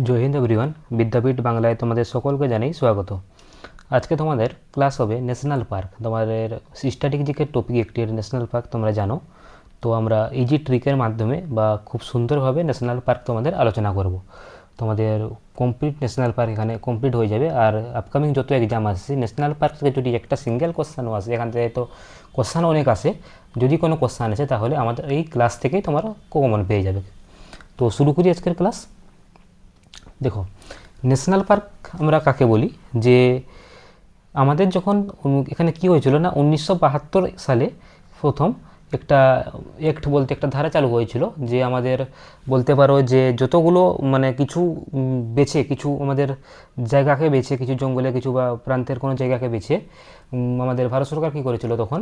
জয় Hind everyone. বিদ্যাপীঠ বাংলায় তোমাদের সকলকে জানাই স্বাগত। আজকে তোমাদের ক্লাস হবে ন্যাশনাল পার্ক। তোমাদের স্ট্র্যাটেজিকের টপিক একটি ন্যাশনাল পার্ক তোমরা জানো। তো আমরা ইজি ট্রিকের মাধ্যমে বা খুব সুন্দরভাবে ন্যাশনাল পার্ক তোমাদের আলোচনা করব। তোমাদের কমপ্লিট ন্যাশনাল পার্ক এখানে কমপ্লিট হয়ে যাবে। আর আপকামিং যত এক্সাম আসছে ন্যাশনাল পার্ক থেকে যদি একটা সিঙ্গেল কোশ্চানও আসে, এখান থেকে তো কোশ্চান অনেক আসে, যদি কোনো কোশ্চান আসে তাহলে আমাদের এই ক্লাস থেকেই তোমরা কমন পেয়ে যাবে। তো শুরু করি আজকের ক্লাস। দেখো, ন্যাশনাল পার্ক আমরা কাকে বলি, যে আমাদের যখন এখানে কি হয়েছিল না 1972 সালে প্রথম একটা অ্যাক্ট বলতে একটা ধারা চালু হয়েছিল, যে আমাদের বলতে পারো যে যতগুলো মানে কিছু বেছে কিছু আমাদের জায়গাকে বেছে, কিছু জঙ্গলে কিছু বা প্রান্তের কোনো জায়গাকে বেছে আমাদের ভারত সরকার কী করেছিল তখন,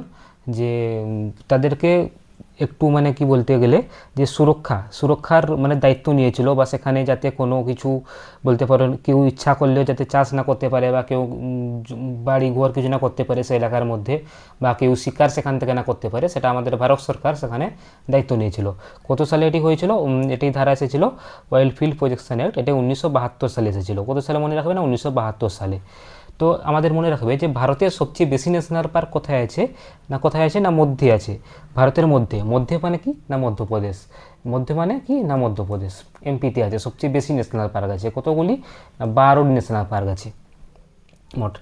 যে তাদেরকে একটু মানে কি বলতে গেলে যে সুরক্ষার মানে দায়িত্ব নিয়েছিল, বা সেখানে যাতে কোনো কিছু বলতে পারো কেউ ইচ্ছা করলেও যাতে চাষ না করতে পারে, বা কেউ বাড়ি ঘর কিছু না করতে পারে সেই এলাকার মধ্যে, বা কেউ শিকার সেখান থেকে না করতে পারে, সেটা আমাদের ভারত সরকার সেখানে দায়িত্ব নিয়েছিল। কত সালে এটি হয়েছিল? এটি ধারা এসেছিল ওয়াইল্ড ফিল্ড প্রোটেকশন অ্যাক্ট, এটি 1972 সালে এসেছিল। কত সালে মনে রাখবে না? 1972 সালে। তো আমাদের মনে রাখবে যে ভারতের সবচেয়ে বেশি ন্যাশনাল পার্ক কোথায় আছে না মধ্যে আছে। ভারতের মধ্যে, মধ্যে মানে কি না মধ্যপ্রদেশ, মধ্যে মানে কি না মধ্যপ্রদেশ, এমপিতে আছে সবচেয়ে বেশি ন্যাশনাল পার্ক আছে। কতগুলি? না 12টি ন্যাশনাল পার্ক আছে মোট।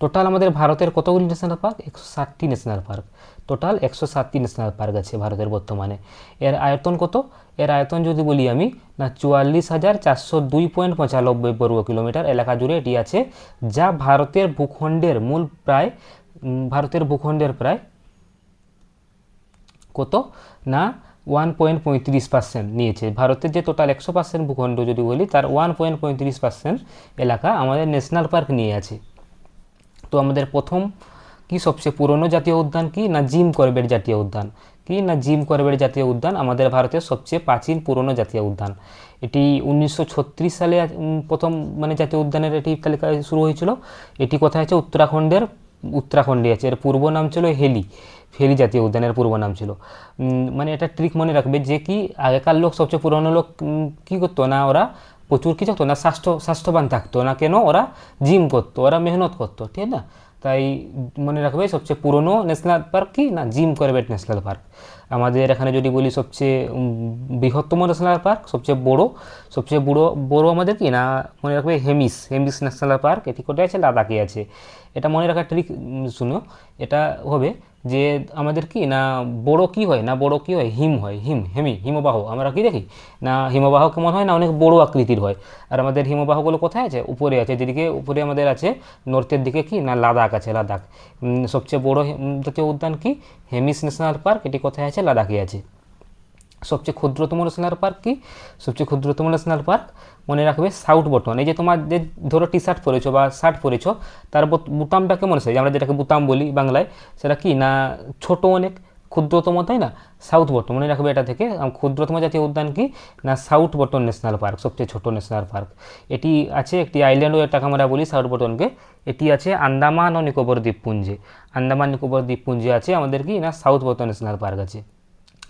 টোটাল আমাদের ভারতের কতগুলি ন্যাশনাল পার্ক? 160টি ন্যাশনাল পার্ক। টোটাল 160টি ন্যাশনাল পার্ক আছে ভারতের বর্তমানে। এর আয়তন কত? এর আয়তন যদি বলি আমি, না 44,402.95 বর্গ কিলোমিটার এলাকা জুড়ে এটি আছে, যা ভারতের ভূখণ্ডের প্রায় কত না 1.35% নিয়েছে। ভারতের যে টোটাল 100% ভূখণ্ড যদি বলি, তার 1.35% এলাকা আমাদের ন্যাশনাল পার্ক নিয়ে আছে। তো আমাদের প্রথম কি সবচেয়ে পুরনো জাতীয় উদ্যান কি না জিম করবেট জাতীয় উদ্যান। কি না জিম করবেট জাতীয় উদ্যান আমাদের ভারতের সবচেয়ে প্রাচীন পুরনো জাতীয় উদ্যান। এটি 1936 সালে প্রথম মানে জাতীয় উদ্যানের এটি তালিকা শুরু হয়েছিল। এটি কোথায় আছে? উত্তরাখণ্ডে আছে। এর পূর্ব নাম ছিল হেলি জাতীয় উদ্যানের পূর্ব নাম ছিল। মানে এটা ট্রিক মনে রাখবে যে কি আগেকার লোক, সবচেয়ে পুরনো লোক কী করতো না, ওরা প্রচুর কী থাকতো না, স্বাস্থ্যবান থাকতো না কেন, ওরা জিম করতো, ওরা মেহনত করতো, ঠিক না? তাই মনে রাখবে সবচেয়ে পুরনো ন্যাশনাল পার্ক কি না জিম করবেট ন্যাশনাল পার্ক। আমাদের এখানে যদি বলি সবচেয়ে বৃহত্তম ন্যাশনাল পার্ক, সবচেয়ে বড় আমাদের কি না মনে রাখবে হেমিস ন্যাশনাল পার্ক। এটি কোথায় আছে? লাদাখে আছে। এটা মনে রাখার ট্রিক শুনো, এটা হবে যে আমাদের কি না বড় কি হয় হিমবাহ আমরা কি দেখি না, হিমবাহ কেমন হয় না অনেক বড় আকৃতির হয়। আর আমাদের হিমবাহগুলো কোথায় আছে? উপরে আছে। যেদিকে উপরে আমাদের আছে নর্থের দিকে কি না লাদাখ আছে। সবচেয়ে বড় জাতীয় উদ্যান কি? Hemis national park. এটি কোথায় আছে? লাদাখে আছে। সবচেয়ে ক্ষুদ্রতম ন্যাশনাল পার্ক কি? সবচেয়ে ক্ষুদ্রতম ন্যাশনাল পার্ক মনে রাখবে সাউথ বটন। এই যে তোমার যে ধরো টি শার্ট পরেছো বা শার্ট পরেছো, তার বুতামটা কেমন আছে? আমরা যেটাকে বুতাম বলি বাংলায়, সেটা কি না ছোট অনেক, ক্ষুদ্রতম, তাই না? সাউথ বটন মনে রাখবে এটা থেকে। ক্ষুদ্রতম জাতীয় উদ্যান কি না সাউথ বটন ন্যাশনাল পার্ক, সবচেয়ে ছোট ন্যাশনাল পার্ক। এটি আছে একটি আইল্যান্ড, এটাকে আমরা বলি সাউথ বটনকে। এটি আছে আন্দামান ও নিকোবর দ্বীপপুঞ্জে। আন্দামান নিকোবর দ্বীপপুঞ্জে আছে আমাদের কি না সাউথ বটন ন্যাশনাল পার্ক আছে।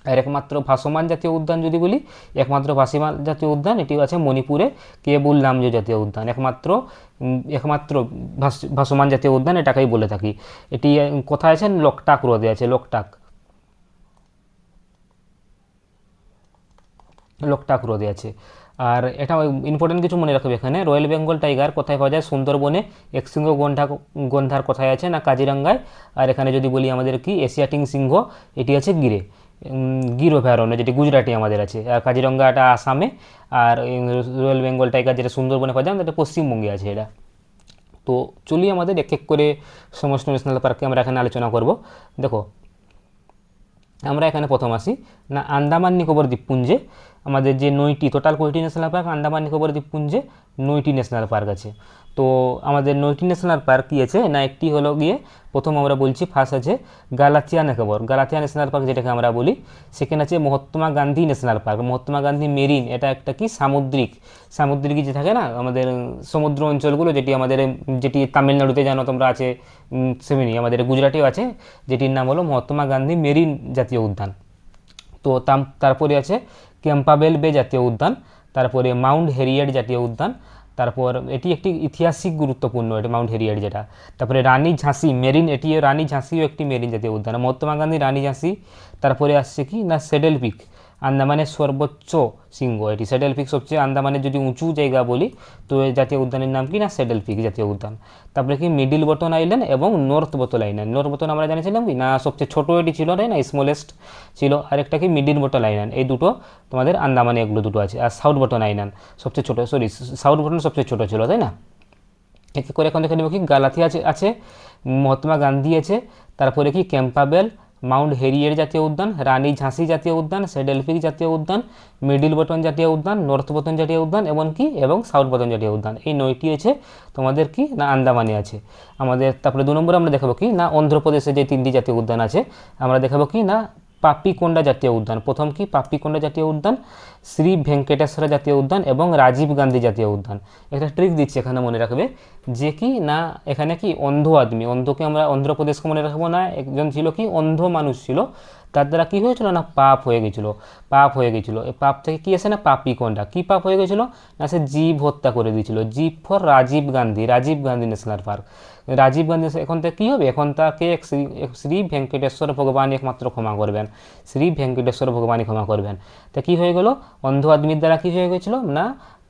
আর একমাত্র ভাসমান জাতীয় উদ্যান যদি বলি, একমাত্র ভাসমান জাতীয় উদ্যান এটি আছে মণিপুরে কেবুল লামজো জাতীয় উদ্যান। একমাত্র ভাসমান জাতীয় উদ্যান এটাকেই বলে থাকি। এটি কোথায় আছে? লোকটাক হ্রদে আছে। লোকটাক হ্রদে আছে। আর এটা ইম্পর্টেন্ট কিছু মনে রাখবে এখানে, রয়্যাল বেঙ্গল টাইগার কোথায় পাওয়া যায়? সুন্দরবনে। একশৃঙ্গ গন্ধার কোথায় আছে? না কাজিরাঙ্গায়। আর এখানে যদি বলি আমাদের কি এশিয়াটিক সিংহ, এটি আছে গির অভয়ারণ্য, যেটি গুজরাটে আমাদের আছে। আর কাজিরঙ্গা এটা আসামে। আর রয়্যাল বেঙ্গল টাইগার যেটা সুন্দরবনে পাওয়া যায়, এটা পশ্চিমবঙ্গে আছে এটা। তো চলি আমাদের এক এক করে সমস্ত ন্যাশনাল পার্কে আমরা এখানে আলোচনা করব। দেখো, আমরা এখানে প্রথম আসি না আন্দামান নিকোবর দ্বীপপুঞ্জে। আমাদের যে 9টি, টোটাল কয়টি ন্যাশনাল পার্ক? আন্দামান নিকোবর দ্বীপপুঞ্জে 9টি ন্যাশনাল পার্ক আছে। তো আমাদের 9টি ন্যাশনাল পার্ক কী আছে না, একটি হলো গিয়ে প্রথম আমরা বলছি ফার্স্ট আছে গালাথিয়া ন্যাশনাল পার্ক যেটাকে আমরা বলি। সেখানে আছে Mahatma Gandhi national park, Mahatma Gandhi marine. এটা একটা কি সামুদ্রিক যে থাকে না আমাদের সমুদ্র অঞ্চলগুলো, যেটি তামিলনাড়ুতে জানো তোমরা আছে, সেমনি আমাদের গুজরাটেও আছে, যেটির নাম হলো মহাত্মা গান্ধী মেরিন জাতীয় উদ্যান। তো তারপরে আছে ক্যাম্পাবেল বে জাতীয় উদ্যান। তারপরে মাউন্ট হেরিয়েট জাতীয় উদ্যান, তারপর এটি একটি ঐতিহাসিক গুরুত্বপূর্ণ, এটা মাউন্ট হেরিয়েট যেটা। তারপরে রানী ঝাঁসি মেরিন, এটি রানী ঝাঁসিও একটি মেরিন জাতীয় উদ্যান, মহাত্মা গান্ধী রানী ঝাঁসি। তারপরে আসছে কি না সেডেল পিক, আন্দামানের সর্বোচ্চ শৃঙ্গ এটি, সেডেল পিক সবচেয়ে আন্দামানের যদি উঁচু জায়গা বলি তো এই জাতীয় উদ্যানের নাম কি না সেডেল পিক জাতীয় উদ্যান। তারপরে কি মিডিল বটন আইল্যান্ড এবং north button island, north button আমরা জানিয়েছিলাম কি না সবচেয়ে ছোটো এটি ছিল তাই না, স্মলেস্ট ছিল, আর একটা কি মিডিল বটন আইল্যান্ড, এই দুটো তোমাদের আন্দামানে এগুলো দুটো আছে। আর সাউথ বটন আইল্যান্ড সবচেয়ে ছোটো, সরি সাউথ বটন সবচেয়ে ছোটো ছিল তাই না। এক এক করে এখন দেখে নেব কি গালাথি আছে, মহাত্মা গান্ধী আছে, তারপরে কি ক্যাম্পাবেল, মাউন্ট হেরিয়েট জাতীয় উদ্যান, রানী ঝাঁসি জাতীয় উদ্যান, সেডেল পিক জাতীয় উদ্যান, মিডিল বটন জাতীয় উদ্যান, নর্থ বটন জাতীয় উদ্যান এবং সাউথ বটন জাতীয় উদ্যান, এই 9টি আছে তোমাদের কি না আন্দামানে আছে আমাদের। তারপরে 2 নম্বরে আমরা দেখাবো কি না অন্ধ্রপ্রদেশে যে 3টি জাতীয় উদ্যান আছে আমরা দেখাবো কি না পাপিকোন্ডা জাতীয় উদ্যান, প্রথম কি পাপিকোন্ডা জাতীয় উদ্যান, শ্রী ভেঙ্কটেশ্বর জাতীয় উদ্যান এবং রাজীব গান্ধী জাতীয় উদ্যান। একটা ট্রিক দিচ্ছি এখানে মনে রাখবে যে কি না এখানে কি অন্ধ আদমি, অন্ধকে আমরা অন্ধ্রপ্রদেশকে মনে রাখবো না, একজন ছিল কি অন্ধ মানুষ ছিল, তার দ্বারা কী হয়েছিল না পাপ হয়ে গেছিলো, এই পাপ থেকে কী আসে না পাপিকোন্ডা, কী পাপ হয়ে গেছিলো না সে জীব হত্যা করে দিয়েছিল, জীব for Rajiv Gandhi national park. Rajiv Gandhi এখন থেকে কী হবে, এখন তাকে শ্রী ভেঙ্কটেশ্বর ভগবান একমাত্র ক্ষমা করবেন, শ্রী ভেঙ্কটেশ্বর ভগবানই ক্ষমা করবেন। তা কী হয়ে গেল অন্ধ আদমির দ্বারা কী হয়ে গেছিলো না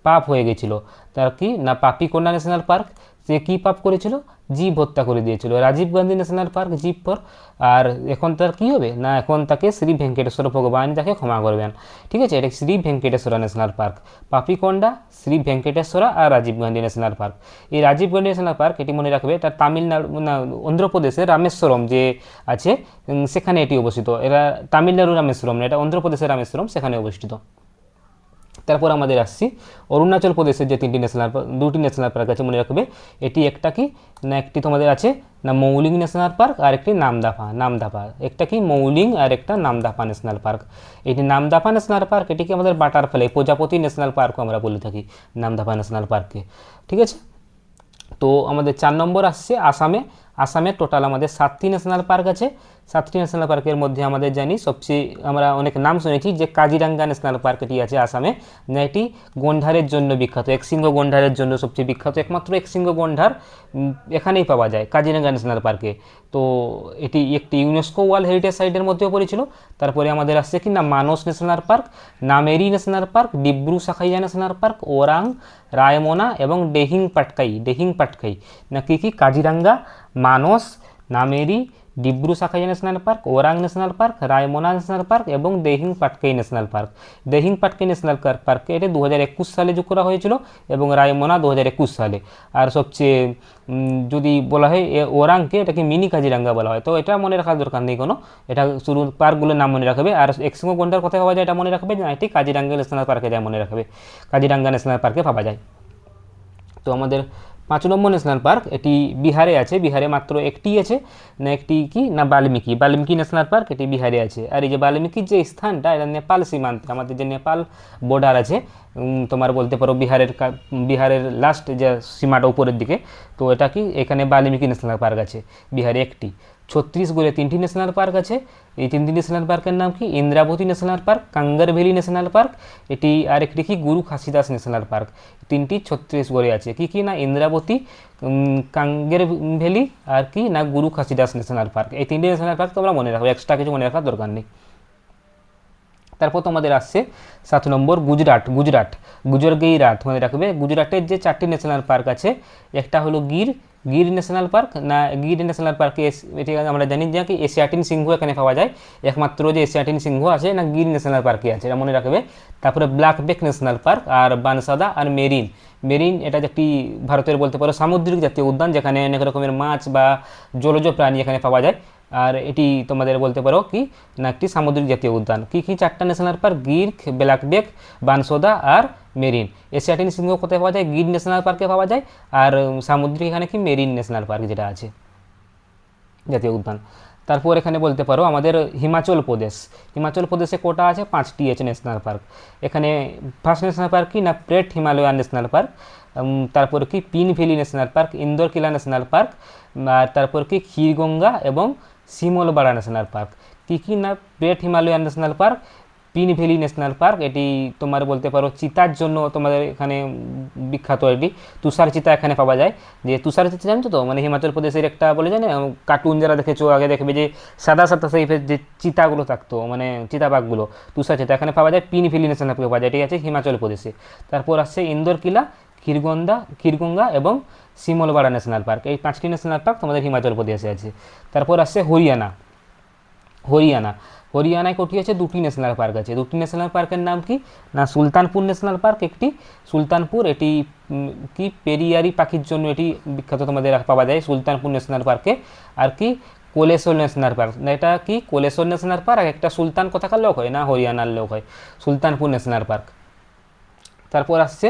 পাপ হয়ে গেছিলো, তার কি না পাপিকোন্ডা ন্যাশনাল পার্ক সে কী পাপ করেছিল জীব হত্যা করে দিয়েছিল, রাজীব গান্ধী ন্যাশনাল পার্ক জীব পর, আর এখন তার কী হবে না এখন তাকে শ্রী ভেঙ্কটেশ্বর ভগবান তাকে ক্ষমা করবেন। ঠিক আছে, এটা শ্রী ভেঙ্কটেশ্বরা ন্যাশনাল পার্ক, পাপিকোন্ডা, শ্রী ভেঙ্কটেশ্বরা আর রাজীব গান্ধী ন্যাশনাল পার্ক। এই রাজীব গান্ধী ন্যাশনাল পার্ক এটি মনে রাখবে এটা তামিলনাড়ু না অন্ধ্রপ্রদেশের রামেশ্বরম যে আছে সেখানে এটি অবস্থিত, এরা তামিলনাড়ু রামেশ্বরম না, এটা অন্ধ্রপ্রদেশের রামেশ্বরম সেখানে অবস্থিত। তারপর আমাদের আসছি অরুণাচল প্রদেশের যে 2টি ন্যাশনাল পার্ক আছে মনে রাখবে, এটি একটা কি না একটি তোমাদের আছে না মৌলিং ন্যাশনাল পার্ক আর একটি নামদাফা, একটা কি মৌলিং আর একটা নামদাফা ন্যাশনাল পার্ক। এটি নামদাফা ন্যাশনাল পার্ক এটিকে আমাদের বাটারফ্লাই প্রজাপতি ন্যাশনাল পার্কও আমরা বলে থাকি নামদাফা ন্যাশনাল পার্ককে। ঠিক আছে, তো আমাদের 4 নম্বর আসছে আসামে টোটাল আমাদের 7টি ন্যাশনাল পার্ক আছে। 7টি ন্যাশনাল পার্কের মধ্যে আমাদের জানি সবচেয়ে আমরা অনেক নাম শুনেছি যে কাজিরাঙ্গা ন্যাশনাল পার্ক এটি আছে আসামে, এটি গন্ডারের জন্য বিখ্যাত, একশৃঙ্গ গন্ডারের জন্য সবচেয়ে বিখ্যাত, একমাত্র একশৃঙ্গ গন্ডার এখানেই পাওয়া যায় কাজিরাঙ্গা ন্যাশনাল পার্কে। তো এটি একটি ইউনেস্কো ওয়ার্ল্ড হেরিটেজ সাইটের মধ্যেও পড়েছিল। তারপরে আমাদের আসছে কি না Manas national park, Nameri national park, Dibru Saikhowa national park, Orang, Raimona এবং ডেহিং পাটকাই না কি Kaziranga, Manas, Nameri, Dibru Saikhowa national park, Orang national park, Raimona national park এবং Dehing Patkai national park. Dehing Patkai national পার্ককে এটা 2021 সালে যোগ করা হয়েছিল এবং রায়মনা 2021 সালে। আর সবচেয়ে যদি বলা হয় ওরাংকে এটাকে মিনি কাজিরাঙ্গা বলা হয়, তো এটা মনে রাখার দরকার নেই কোনো, এটা শুরু পার্কগুলোর নাম মনে রাখবে। আর একশৃঙ্গ গন্ডার কোথায় পাওয়া যায় এটা মনে রাখবে না, এটি কাজিরাঙ্গা ন্যাশনাল পার্কে যায় মনে রাখবে, কাজিরাঙ্গা ন্যাশনাল পার্কে পাওয়া যায়। তো আমাদের 5 নম্বর ন্যাশনাল পার্ক এটি বিহারে আছে, বিহারে মাত্র একটি আছে না একটি কি না বাল্মীকি ন্যাশনাল পার্ক এটি বিহারে আছে। আর এই যে বাল্মীকির যে স্থানটা এটা নেপাল সীমান্তে, আমাদের যে নেপাল বর্ডার আছে তোমার বলতে পারো বিহারের লাস্ট যে সীমাটা উপরের দিকে, তো এটা কি এখানে বাল্মীকি ন্যাশনাল পার্ক আছে বিহারে একটি। ছত্তিশগড়ে 3টি ন্যাশনাল পার্ক আছে, এই 3টি ন্যাশনাল পার্কের নাম কি Indravati national park, Kanger valley national park এটি, আর একটি কি গুরু খাসিদাস ন্যাশনাল পার্ক। 3টি ছত্তিশগড়ে আছে কি না ইন্দ্রাবতী, কাঙ্গের ভ্যালি আর কি না গুরু খাসিদাস ন্যাশনাল পার্ক। এই 3টি ন্যাশনাল পার্ক তোমরা মনে রাখো, এক্সট্রা কিছু মনে রাখার দরকার নেই। তারপর তোমাদের আসছে 7 নম্বর গুজরাট মনে রাখবে। গুজরাটের যে 4টি ন্যাশনাল পার্ক আছে, একটা হলো গির ন্যাশনাল পার্ক না গির ন্যাশনাল পার্কে এটি আমরা জানি যে কি এশিয়াটিন সিংহ এখানে পাওয়া যায়, একমাত্র যে এশিয়াটিন সিংহ আছে না গির ন্যাশনাল পার্কে আছে, এটা মনে রাখবে। তারপরে ব্ল্যাকবেক ন্যাশনাল পার্ক আর বানসাদা আর মেরিন এটা একটি ভারতের বলতে পারো সামুদ্রিক জাতীয় উদ্যান, যেখানে অনেক রকমের মাছ বা জলজ প্রাণী এখানে পাওয়া যায়, আর এটি তোমাদের বলতে পারো কি না একটি সামুদ্রিক জাতীয় উদ্যান। কি 4টা ন্যাশনাল পার্ক গির, ব্ল্যাকবেক, বানসোদা আর মেরিন। এশিয়াটিন সিংহ কোথায় পাওয়া যায় গির ন্যাশনাল পার্কে পাওয়া যায়, আর সামুদ্রিক এখানে কি মেরিন ন্যাশনাল পার্ক যেটা আছে জাতীয় উদ্যান। তারপর এখানে বলতে পারো আমাদের হিমাচল প্রদেশে কোটা আছে 5টি আছে ন্যাশনাল পার্ক। এখানে ফার্স্ট ন্যাশনাল পার্ক কি না প্রেট হিমালয়ান ন্যাশনাল পার্ক, তারপর কি pin valley national park, Indore কিলা ন্যাশনাল পার্ক, আর তারপর কি ক্ষীরগঙ্গা এবং শিমলবাড়া ন্যাশনাল পার্ক। কি না great Himalayan national park, Pin valley national park, এটি তোমার বলতে পারো চিতার জন্য তোমাদের এখানে বিখ্যাত। এটি তুষার চিতা এখানে পাওয়া যায়। যে তুষার চিতা জানতো তো, মানে হিমাচল প্রদেশের একটা বলে যায় না, কার্টুন যারা দেখেছো আগে দেখবে যে সাদা সাদা টাইপের যে চিতাগুলো থাকতো, মানে চিতাবাঘগুলো, তুষার চিতা এখানে পাওয়া যায়। পিন ভ্যালি ন্যাশনাল পার্কে পাওয়া যায়, এটি আছে হিমাচল প্রদেশে। তারপর আসছে ইন্দোর কিলা, ক্ষীরগঙ্গা এবং শিমলপাড়া ন্যাশনাল পার্ক। এই 5টি ন্যাশনাল পার্ক তোমাদের হিমাচল প্রদেশে আছে। তারপর আসছে হরিয়ানা। হরিয়ানা হরিয়ানায় কোটি আছে, 2টি ন্যাশনাল পার্ক আছে। 2টি ন্যাশনাল পার্কের নাম কি না, সুলতানপুর ন্যাশনাল পার্ক একটি, সুলতানপুর এটি কি পেরিয়ারি পাখির জন্য এটি বিখ্যাত তোমাদের পাওয়া যায় সুলতানপুর ন্যাশনাল পার্কে। আর কি কোলেসর ন্যাশনাল পার্ক, না এটা কি কোলেসর ন্যাশনাল পার্ক একটা সুলতান কোথাকার লোক হয় না, হরিয়ানার লোক হয়, সুলতানপুর ন্যাশনাল পার্ক। তারপর আসছে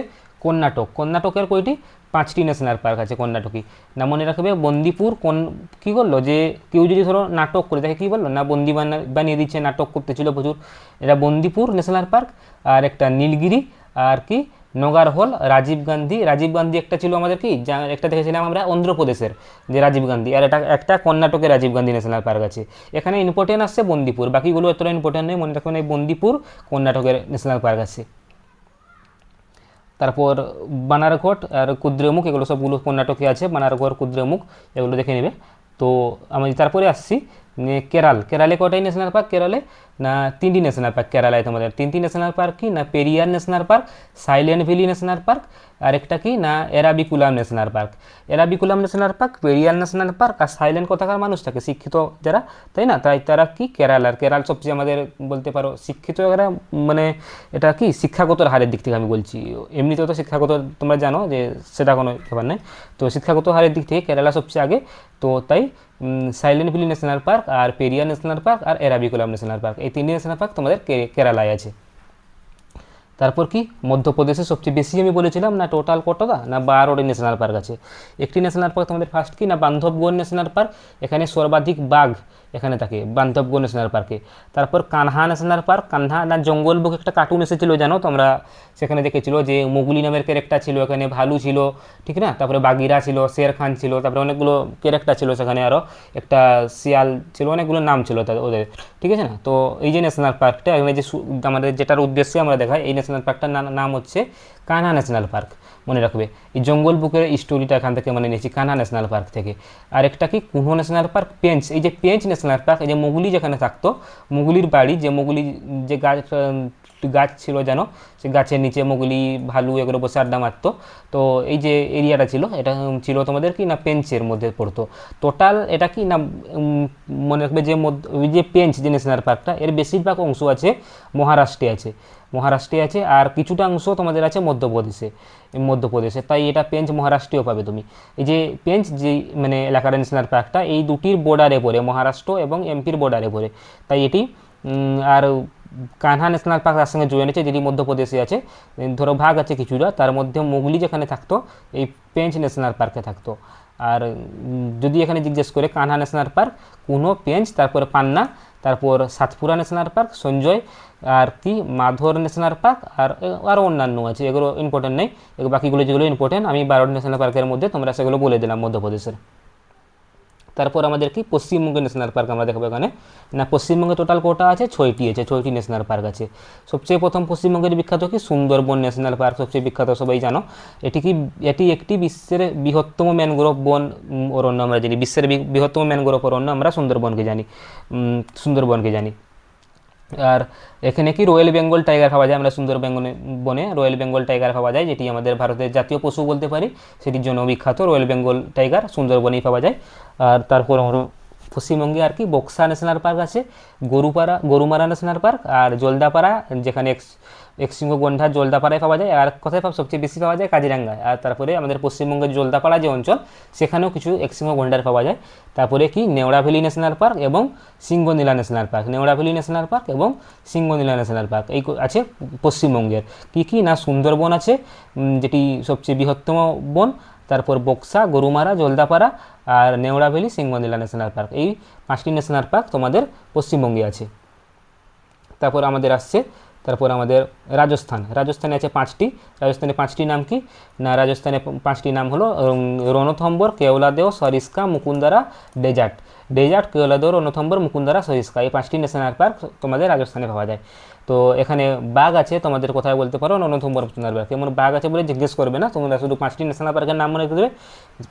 কর্ণাটকের কয়টি, 5টি ন্যাশনাল পার্ক আছে কর্ণাটকে। না মনে রাখবে বন্দিপুর কোন কী করলো, যে কেউ যদি ধরো নাটক করে দেখে কী বললো না, বন্দি বানিয়ে দিচ্ছে, নাটক করতেছিল প্রচুর, এটা বন্দিপুর ন্যাশনাল পার্ক। আর একটা নীলগিরি, আর কি নগারহোল, রাজীব গান্ধী একটা ছিল আমাদের কি, যা একটা দেখেছিলাম আমরা অন্ধ্রপ্রদেশের যে রাজীব গান্ধী, আর এটা একটা কর্ণাটকের রাজীব গান্ধী ন্যাশনাল পার্ক আছে। এখানে ইম্পর্টেন্ট আসছে বন্দিপুর, বাকিগুলো এতটা ইম্পর্টেন্ট নেই, মনে রাখবেন এই বন্দিপুর কর্ণাটকের ন্যাশনাল পার্ক আছে। তারপর বানারঘট আর কুদ্রেমুখ, এগুলো সবগুলো কর্ণাটকে আছে, বানারঘট কুদ্রেমুখ এগুলো দেখে নেবে। তো আমি তারপরে আসছি কেরালে কটাই ন্যাশনাল পার্ক, কেরালে না 3টি ন্যাশনাল পার্ক কেরালায় তোমাদের। 3টি ন্যাশনাল পার্ক কি না, Periyar national park, silent valley national park, আর একটা কি না Eravikulam national park. Eravikulam national park, Periyar national park আর সাইলেন্ট কোথাকার মানুষ থাকে, শিক্ষিত যারা, তাই না, তাই তারা কি কেরাল সবচেয়ে আমাদের বলতে পারো শিক্ষিত এরা, মানে এটা কি শিক্ষাগত হারের দিক থেকে আমি বলছি, এমনিতেও তো শিক্ষাগত তোমরা জানো যে সেটা কোনো ব্যাপার নেই, তো শিক্ষাগত হারের দিক থেকে কেরালা সবচেয়ে আগে। তো তাই সাইলেন্ট ভ্যালি ন্যাশনাল পার্ক আর পেরিয়ার ন্যাশনাল পার্ক আর এরাবিকুলাম ন্যাশনাল পার্ক, এই 3টি ন্যাশনাল পার্ক তোমাদের কেরালায় আছে। তারপর কি মধ্যপ্রদেশে সবচেয়ে বেশি আমি বলেছিলাম না, টোটাল কতটা না 12টি ন্যাশনাল পার্ক আছে। একটি ন্যাশনাল পার্ক তোমাদের ফার্স্ট কি না বান্ধবগড় ন্যাশনাল পার্ক, এখানে সর্বাধিক বাঘ এখানে থাকে বান্ধবগড় ন্যাশনাল পার্কে। তারপর কানহা ন্যাশনাল পার্ক, কানহা না জঙ্গল বুক একটা কার্টুন এসেছিল জানো তোমরা, সেখানে দেখেছিল যে মোগলি নামের ক্যারেক্টার ছিল, এখানে ভালু ছিল, ঠিক না, তারপরে বাগিরা ছিল, শের খান ছিল, তারপরে অনেকগুলো ক্যারেক্টার ছিল সেখানে, আরও একটা শিয়াল ছিল, অনেকগুলো নাম ছিল ওদের, ঠিক আছে না। তো এই যে ন্যাশনাল পার্কটা এখানে যে আমাদের যেটার উদ্দেশ্যে আমরা দেখাই, এই ন্যাশনাল পার্কটার নাম হচ্ছে কানহা ন্যাশনাল পার্ক, মনে রাখবে। এই জঙ্গল বুকের স্টোরিটা এখান থেকে মানে নিয়েছি কানহা ন্যাশনাল পার্ক থেকে। আর একটা কি কুনহো ন্যাশনাল পার্ক, এই যে পেঞ্চ ন্যাশনাল পার্ক, এই যে মুগলি যেখানে থাকতো, মুগলির বাড়ি, যে মুগলি যে গাছ ছিল জানো, সে গাছের নিচে মুগলি ভালু এগুলো বসে আড্ডা মারতো। তো এই যে এরিয়াটা ছিল, এটা ছিল তোমাদের কি না পেঞ্চের মধ্যে পড়তো। টোটাল এটা কি না মনে রাখবে যে ওই যে পেঞ্চ যে ন্যাশনাল পার্কটা, এর বেশিরভাগ অংশ আছে মহারাষ্ট্রে আছে, আর কিছুটা অংশ তোমাদের আছে মধ্যপ্রদেশে, তাই এটা পেঞ্চ মহারাষ্ট্রেও পাবে তুমি। এই যে পেঞ্চ যে মানে এলাকার ন্যাশনাল পার্কটা এই দুটির বর্ডারে পড়ে, মহারাষ্ট্র এবং এমপির বর্ডারে পড়ে, তাই এটি আর কানহা ন্যাশনাল পার্ক তার সঙ্গে জয়েন আছে, যেটি মধ্যপ্রদেশে আছে। ধরো ভাগ আছে কিছুটা, তার মধ্যে মুগলি যেখানে থাকতো এই পেঞ্চ ন্যাশনাল পার্কে থাকতো। আর যদি এখানে জিজ্ঞেস করে কানহা ন্যাশনাল পার্ক, কুনো, পেঞ্চ, তারপরে পান্না, তারপর সাতপুরা ন্যাশনাল পার্ক, সঞ্জয়, আর কি মাধর ন্যাশনাল পার্ক, আর আরও অন্যান্য আছে, এগুলো ইম্পর্টেন্ট নেই, বাকিগুলো যেগুলো ইম্পর্টেন্ট আমি 12টি ন্যাশনাল পার্কের মধ্যে তোমরা সেগুলো বলে দিলাম মধ্যপ্রদেশের। তারপর আমাদের কি পশ্চিমবঙ্গের ন্যাশনাল পার্ক আমরা দেখবো এখানে না, পশ্চিমবঙ্গে টোটাল কোটা আছে 6টি ন্যাশনাল পার্ক আছে। সবচেয়ে প্রথম পশ্চিমবঙ্গের বিখ্যাত কি সুন্দরবন ন্যাশনাল পার্ক, সবচেয়ে বিখ্যাত সবাই জানো। এটি একটি বিশ্বের বৃহত্তম ম্যানগ্রোভ বন অরণ্য আমরা জানি, বিশ্বের বৃহত্তম ম্যানগ্রোভ অরণ্য আমরা সুন্দরবনকে জানি। আর এখানে কি রয়্যাল বেঙ্গল টাইগার পাওয়া যায়, আমরা বনে রয়্যাল বেঙ্গল টাইগার পাওয়া যায়, যেটি আমাদের ভারতের জাতীয় পশু বলতে পারি, সেটির জন্য বিখ্যাত রয়্যাল বেঙ্গল টাইগার সুন্দরবনেই পাওয়া যায়। আর তারপর আমরা পশ্চিমবঙ্গে আর কি বক্সা ন্যাশনাল পার্ক আছে, গরুমারা ন্যাশনাল পার্ক, আর জলদাপাড়া যেখানে একশৃঙ্গ গন্ডার জলদাপাড়ায় পাওয়া যায়, আর কোথায় সবচেয়ে বেশি পাওয়া যায় কাজিরাঙ্গায়। আর তারপরে আমাদের পশ্চিমবঙ্গের জলদাপাড়া যে অঞ্চল, সেখানেও কিছু একশৃঙ্গ গন্ডার পাওয়া যায়। তারপরে কি নেওড়া ভ্যালি ন্যাশনাল পার্ক এবং Singalila national park, Neora valley national park এবং সিংহনীলা ন্যাশনাল পার্ক এই আছে পশ্চিমবঙ্গের। কি না সুন্দরবন আছে, যেটি সবচেয়ে বৃহত্তম বন, তারপর বক্সা, গরুমারা, জলদাপাড়া আর নেওড়া ভ্যালি, সিংহনীলা ন্যাশনাল পার্ক, এই 5টি ন্যাশনাল পার্ক তোমাদের পশ্চিমবঙ্গে আছে। তারপর আমাদের রাজস্থানে আছে 5টি। রাজস্থানে 5টি নাম কি না, রাজস্থানে 5টি নাম হলো রণথম্বর, কেওলাদেও, সরিস্কা, মুকুন্দারা, ডেজার্ট। ডেজার্ট, কেওলাদৌর, রণথম্বর, মুকুন্দারা, সরিস্কা, এই 5টি ন্যাশনাল পার্ক তোমাদের রাজস্থানে পাওয়া যায়। তো এখানে বাঘ আছে, তোমাদের কোথায় বলতে পারো রণথম্বর ন্যাশনাল পার্ক। এমন বাঘ আছে বলে জিজ্ঞেস করবে না, তোমরা শুধু 5টি ন্যাশনাল পার্কের নাম মনে দেবে।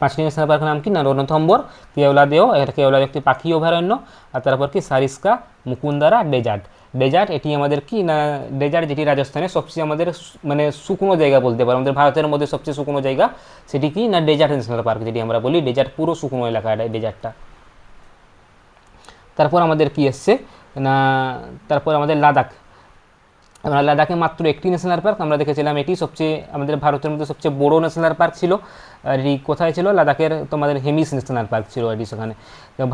5টি ন্যাশনাল পার্কের নাম কি না রণথম্বর, কেওলাদেও, এটা কেওলাদেও একটি পাখি অভয়ারণ্য, আর তারপর কি সারিস্কা, মুকুন্দারা, ডেজার্ট। ডেজার্ট এটি আমাদের কি না ডেজার্ট যেটি রাজস্থানে সবচেয়ে আমাদের মানে শুকনো জায়গা বলতে পারো, আমাদের ভারতের মধ্যে সবচেয়ে শুকনো জায়গা সেটি কি না ডেজার্ট ন্যাশনাল পার্ক, যেটি আমরা বলি ডেজার্ট, পুরো শুকনো এলাকা ডেজার্টটা। তারপর আমাদের কি এসছে না, তারপর আমাদের লাদাখ। আমরা লাদাখে মাত্র একটি ন্যাশনাল পার্ক আমরা দেখেছিলাম, এটি সবচেয়ে আমাদের ভারতের মধ্যে সবচেয়ে বড় ন্যাশনাল পার্ক ছিল। আর এটি কোথায় ছিল, লাদাখের তোমাদের হেমিস ন্যাশনাল পার্ক ছিল এটি সেখানে।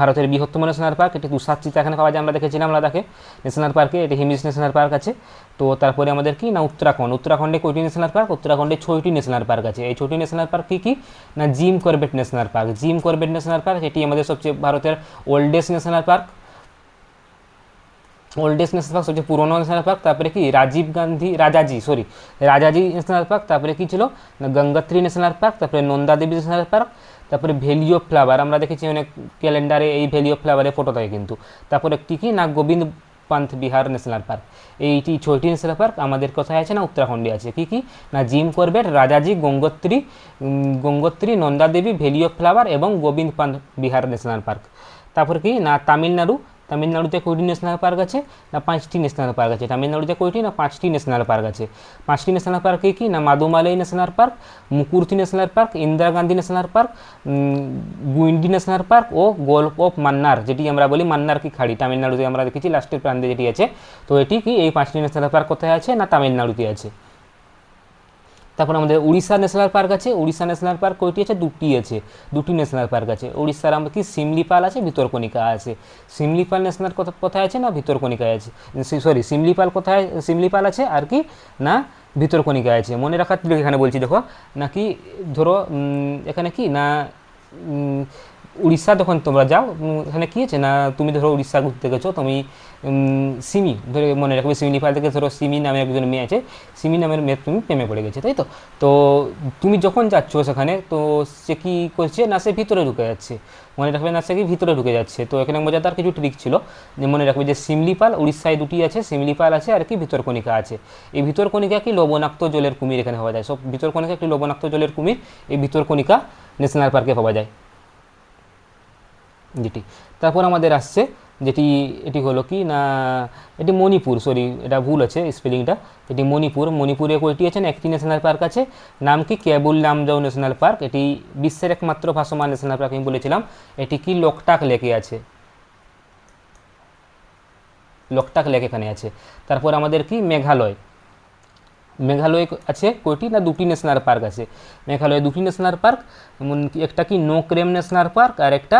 ভারতের বৃহত্তম ন্যাশনাল পার্ক, এটি তুষার চিতা এখানে পাওয়া যায়, আমরা দেখেছিলাম লাদাখে ন্যাশনাল পার্কে, এটি হেমিস ন্যাশনাল পার্ক আছে। তো তারপরে আমাদের কি না উত্তরাখণ্ড, উত্তরাখণ্ডে কয়টি ন্যাশনাল পার্ক, উত্তরাখণ্ডে 6টি ন্যাশনাল পার্ক আছে। এই 6টি ন্যাশনাল পার্ক কী কী না Jim Corbett national park, Jim Corbett national park এটি আমাদের সবচেয়ে ভারতের oldest national park, oldest national park, সবচেয়ে পুরোনো ন্যাশনাল পার্ক। তারপরে কি রাজাজি ন্যাশনাল পার্ক। তারপরে কি ছিল না গঙ্গোত্রী ন্যাশনাল পার্ক, তারপরে নন্দা দেবী ন্যাশনাল পার্ক, তারপরে ভ্যালি অফ ফ্লাওয়ার, আমরা দেখেছি অনেক ক্যালেন্ডারে এই ভ্যালি অফ ফ্লাওয়ারের ফটো থাকে কিন্তু। তারপরে একটি কি না গোবিন্দ পান্থ বিহার ন্যাশনাল পার্ক। এইটি 6টি ন্যাশনাল পার্ক আমাদের কোথায় আছে না উত্তরাখণ্ডে আছে। কি কি না Jim Corbett, Rajaji, Gangotri, Nanda Devi, valley of flower এবং গোবিন্দ পান্থ বিহার ন্যাশনাল পার্ক। তারপর কি না তামিলনাড়ুতে কয়টি ন্যাশনাল পার্ক আছে না 5টি ন্যাশনাল পার্ক আছে। তামিলনাড়ুতে কয়টি না 5টি ন্যাশনাল পার্ক আছে। 5টি ন্যাশনাল পার্ক কি না Mudumalai national park, Mukurthi national park, Indira Gandhi national park, Guindy national park ও গল্ফ অফ মান্নার, যেটি আমরা বলি মান্নার কি খাড়ি, তামিলনাড়ুতে আমরা দেখেছি লাস্টের প্রান্তে যেটি আছে। তো এটি কি এই 5টি ন্যাশনাল পার্ক কোথায় আছে না তামিলনাড়ুতে আছে। তারপর আমাদের উড়িষ্যা ন্যাশনাল পার্ক আছে। উড়িষ্যা ন্যাশনাল পার্ক কয়টি আছে, 2টি আছে, 2টি ন্যাশনাল পার্ক আছে উড়িষ্যার। আমরা কি সিমলিপাল আছে, ভিতরকণিকা আছে। সিমলিপাল ন্যাশনাল কোথায় আছে না ভিতরকণিকায় আছে, সরি সিমলিপাল আছে আর কি না ভিতরকণিকায় আছে। মনে রাখার এখানে বলছি দেখো নাকি ধরো এখানে কি না উড়িষ্যা যখন তোমরা যাও এখানে কী আছে না তুমি ধরো উড়িষ্যা ঘুরতে গেছো, তুমি সিমি ধরে মনে রাখবে সিমলিপাল থেকে ধরো সিমি নামে একজন মেয়ে আছে, সিমি নামের মেয়ে তুমি প্রেমে পড়ে গেছে, তাই তো। তো তুমি যখন যাচ্ছ সেখানে তো সে কী করছে না সে ভিতরে ঢুকে যাচ্ছে, মনে রাখবে না সে কি ভিতরে ঢুকে যাচ্ছে। তো এখানে মজাদার কিছু ট্রিক ছিল যে মনে রাখবে যে সিমলিপাল উড়িষ্যায় 2টি আছে, সিমলিপাল আছে আর কি ভিতরকণিকা আছে। এই ভিতরকণিকা কি লবণাক্ত জলের কুমির এখানে পাওয়া যায়, সব ভিতরকণিকা একটি লবণাক্ত জলের কুমির এই ভিতরকণিকা ন্যাশনাল পার্কে পাওয়া যায় যেটি। তারপর আমাদের আসছে যেটি এটি হলো কি না এটি মণিপুর, সরি এটা ভুল আছে স্পেলিংটা, এটি মণিপুরে কয়টি আছে না একটি ন্যাশনাল পার্ক আছে, নাম কি কেবুল লামজাও ন্যাশনাল পার্ক। এটি বিশ্বের একমাত্র ভাসমান ন্যাশনাল পার্ক আমি বলেছিলাম। এটি কি লোকটাক লেকে আছে, লোকটাক লেক এখানে আছে। তারপর আমাদের কি মেঘালয় আছে কয়টি না 2টি ন্যাশনাল পার্ক আছে। মেঘালয়ে 2টি ন্যাশনাল পার্ক, একটা কি নোক্রেম ন্যাশনাল পার্ক আর একটা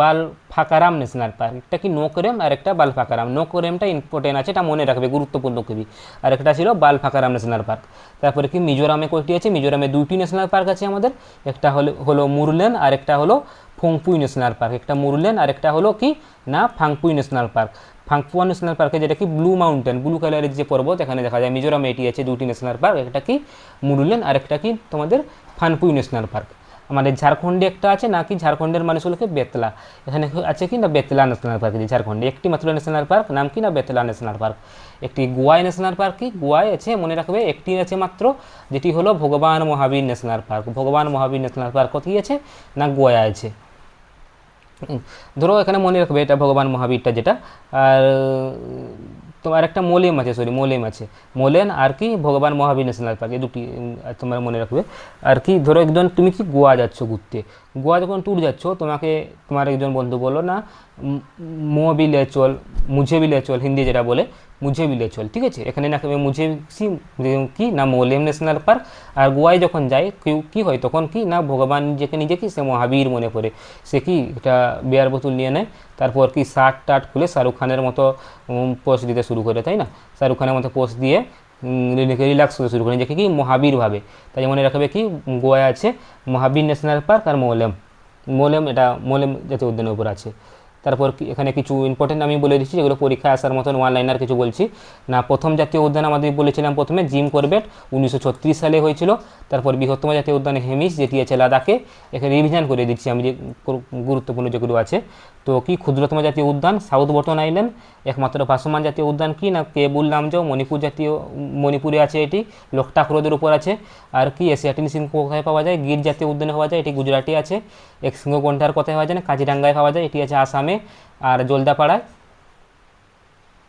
বালফাকারাম ন্যাশনাল পার্ক। একটা কি নোক্রেম আর একটা বালফাকারাম, নোক্রেমটা ইম্পর্টেন্ট আছে, এটা মনে রাখবে গুরুত্বপূর্ণ খুবই, আর একটা ছিল বালফাকারাম ন্যাশনাল পার্ক। তারপরে কি মিজোরামে কয়টি আছে, মিজোরামে 2টি ন্যাশনাল পার্ক আছে আমাদের, একটা হলো মুরলেন আর একটা হলো ফংপুই ন্যাশনাল পার্ক। একটা মুরলেন আর একটা হলো কি না ফাংপুই ন্যাশনাল পার্ক। ফাংপুয়া ন্যাশনাল পার্কে যেটা কি ব্লু মাউন্টেন, ব্লু কালারের যে পর্বত এখানে দেখা যায়, মিজোরামে এটি আছে 2টি ন্যাশনাল পার্ক, একটা কি মুরুলেন আর একটা কি তোমাদের ফানপুই ন্যাশনাল পার্ক। আমাদের ঝাড়খণ্ডে একটা আছে না কি ঝাড়খণ্ডের মানুষ হলো কি বেতলা, এখানে আছে কি না বেতলা ন্যাশনাল পার্ক, ঝাড়খণ্ডে একটি মাত্র ন্যাশনাল পার্ক, নাম কি না বেতলা ন্যাশনাল পার্ক। একটি গোয়ায় ন্যাশনাল পার্ক, কি গোয়ায় আছে মনে রাখবে একটি আছে মাত্র, যেটি হলো ভগবান মহাবীর ন্যাশনাল পার্ক। ভগবান মহাবীর ন্যাশনাল পার্ক কোথায় আছে না গোয়া আছে। ধরো এখানে মনে রাখবে এটা ভগবান মহাবীরটা যেটা, আর তোমার একটা মোলেম আছে, মোলেন আর কি ভগবান মহাবীর ন্যাশনাল পার্ক, এই 2টি তোমার মনে রাখবে। আর কি ধরো একজন তুমি কি গোয়া যাচ্ছ ঘুরতে, গোয়া যখন ট্যুর যাচ্ছ তোমাকে তোমার একজন বন্ধু বললো না মুঝে বিলে চল হিন্দি যেটা বলে মুঝে বিলে চল, ঠিক আছে। এখানে না মুঝে কি না মোলেম ন্যাশনাল পার্ক। আর গোয়ায় যখন যায় কি হয় তখন কি না ভগবান নিজে কি সে মহাবীর মনে করে, সে কি একটা বিয়ার বোতল নিয়ে নেয়, তারপর কি শার্ট টার্ট খুলে শাহরুখ খানের মতো পোজ দিতে শুরু করে, তাই না, শাহরুখ খানের মতো পোজ দিয়ে রিল্যাক্স হতে শুরু করে, যে কি মহাবীর ভাবে। তাই মনে রাখবে কি গোয়ায় আছে মহাবীর ন্যাশনাল পার্ক আর মোলেম জাতীয় উদ্যানের উপর আছে। তারপর এখানে কিছু ইম্পর্টেন্ট আমি বলে দিচ্ছি যেগুলো পরীক্ষায় আসার মতন ওয়ান লাইনার কিছু বলছি না। প্রথম জাতীয় উদ্যান আমাদের বলেছিলাম প্রথমে জিম করবেট 1936 সালে হয়েছিল। তারপর বৃহত্তম জাতীয় উদ্যান হেমিস, যেটি আছে লাদাখে। এখানে রিভিশন করে দিচ্ছি আমি যে গুরুত্বপূর্ণ যেগুলো আছে। তো কি ক্ষুদ্রতম জাতীয় উদ্যান সাউথ বটন আইল্যান্ড। একমাত্র ভাসমান জাতীয় উদ্যান কি না কেবুল লামজাও, মণিপুরে আছে এটি, লোকটাক হ্রদের উপর আছে। আর কি এশিয়াটিন সিংহ কোথায় পাওয়া যায়, গির জাতীয় উদ্যানে পাওয়া যায়, এটি গুজরাটে আছে। এক সিংহ গন্ডার কোথায় পাওয়া যায় না কাজিরাঙ্গায় পাওয়া যায়, এটি আছে আসামে। আর জলদাপাড়ায়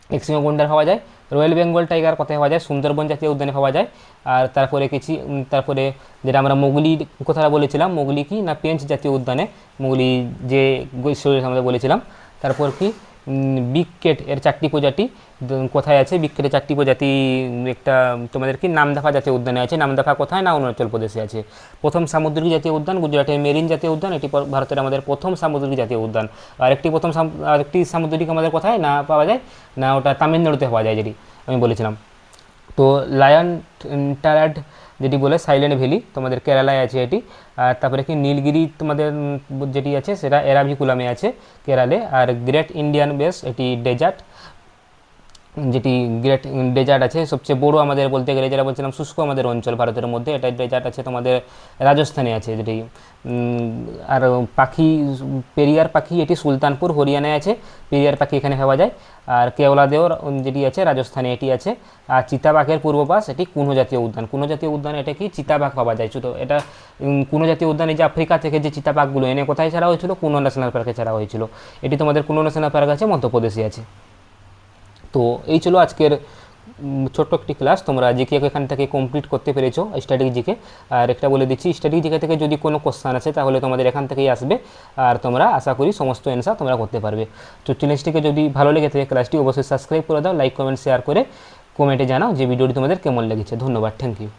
এক সিংহ গন্ডার পাওয়া যায়। রয়্যাল বেঙ্গল টাইগার কোথায় পাওয়া যায়, সুন্দরবন জাতীয় উদ্যানে পাওয়া যায়। আর তারপরে তারপরে যেটা আমরা মোগলির কথা বলেছিলাম, মোগলি কি না পেঞ্চ জাতীয় উদ্যানে, মোগলি যে আমরা বলেছিলাম। তারপর কি বিগ কেট এর 4টি প্রজাতি কোথায় আছে, বিগ কেটের 4টি প্রজাতি একটা তোমাদের কি নামদাফা জাতীয় উদ্যানে আছে। নামদাফা কোথায় না অরুণাচল প্রদেশে আছে। প্রথম সামুদ্রিক জাতীয় উদ্যান গুজরাটের মেরিন জাতীয় উদ্যান, এটি ভারতের আমাদের প্রথম সামুদ্রিক জাতীয় উদ্যান। আরেকটি সামুদ্রিক আমাদের কোথায় না পাওয়া যায় না, ওটা তামিলনাড়ুতে পাওয়া যায় যেটি আমি বলেছিলাম। তো লায়ন টারাড যেটি বলে সাইলেন্ট ভ্যালি তোমাদের কেরালায় আছে এটি। আর তারপরে কি নীলগিরি তোমাদের যেটি আছে সেটা এরাভিকুলামে আছে কেরালে। আর গ্রেট ইন্ডিয়ান বেস এটি ডেজার্ট, যেটি গ্রেট ডেজার্ট আছে সবচেয়ে বড় আমাদের বলতে গেলে, যেটা বলছিলাম শুষ্ক আমাদের অঞ্চল ভারতের মধ্যে, এটা ডেজার্ট আছে তোমাদের রাজস্থানে আছে যেটি। আর পাখি পেরিয়ার পাখি এটি সুলতানপুর হরিয়ানায় আছে, পেরিয়ার পাখি এখানে পাওয়া যায়। আর কেওলা দেওর যেটি আছে রাজস্থানে এটি আছে। আর চিতাবাঘের পূর্বপাশ এটি কুনো জাতীয় উদ্যান, কুনো জাতীয় উদ্যান এটা কি চিতাবাঘ পাওয়া যায়। তো এটা কুনো জাতীয় উদ্যানে যে আফ্রিকা থেকে যে চিতাবাঘগুলো এনে কোথায় ছাড়া হয়েছিল, কুনো ন্যাশনাল পার্কে ছাড়া হয়েছিল। এটি তোমাদের কুনো ন্যাশনাল পার্ক আছে মধ্যপ্রদেশে আছে। তো এই ছিল আজকের ছোট্ট একটি ক্লাস। তোমরা জিকে এখান থেকে কমপ্লিট করতে পেরেছো স্ট্যাটিক জিকে। আর একটা বলে দিচ্ছি, স্ট্যাটিক জিকে থেকে যদি কোনো কোশ্চেন আছে তাহলে তোমাদের এখান থেকেই আসবে, আর তোমরা আশা করি সমস্ত অ্যান্সার তোমরা করতে পারবে। তো চ্যানেলটিকে যদি ভালো লেগে থাকে ক্লাসটি অবশ্যই সাবস্ক্রাইব করে দাও, লাইক কমেন্ট শেয়ার করে কমেন্টে জানাও যে ভিডিওটি তোমাদের কেমন লেগেছে। ধন্যবাদ, থ্যাংক ইউ।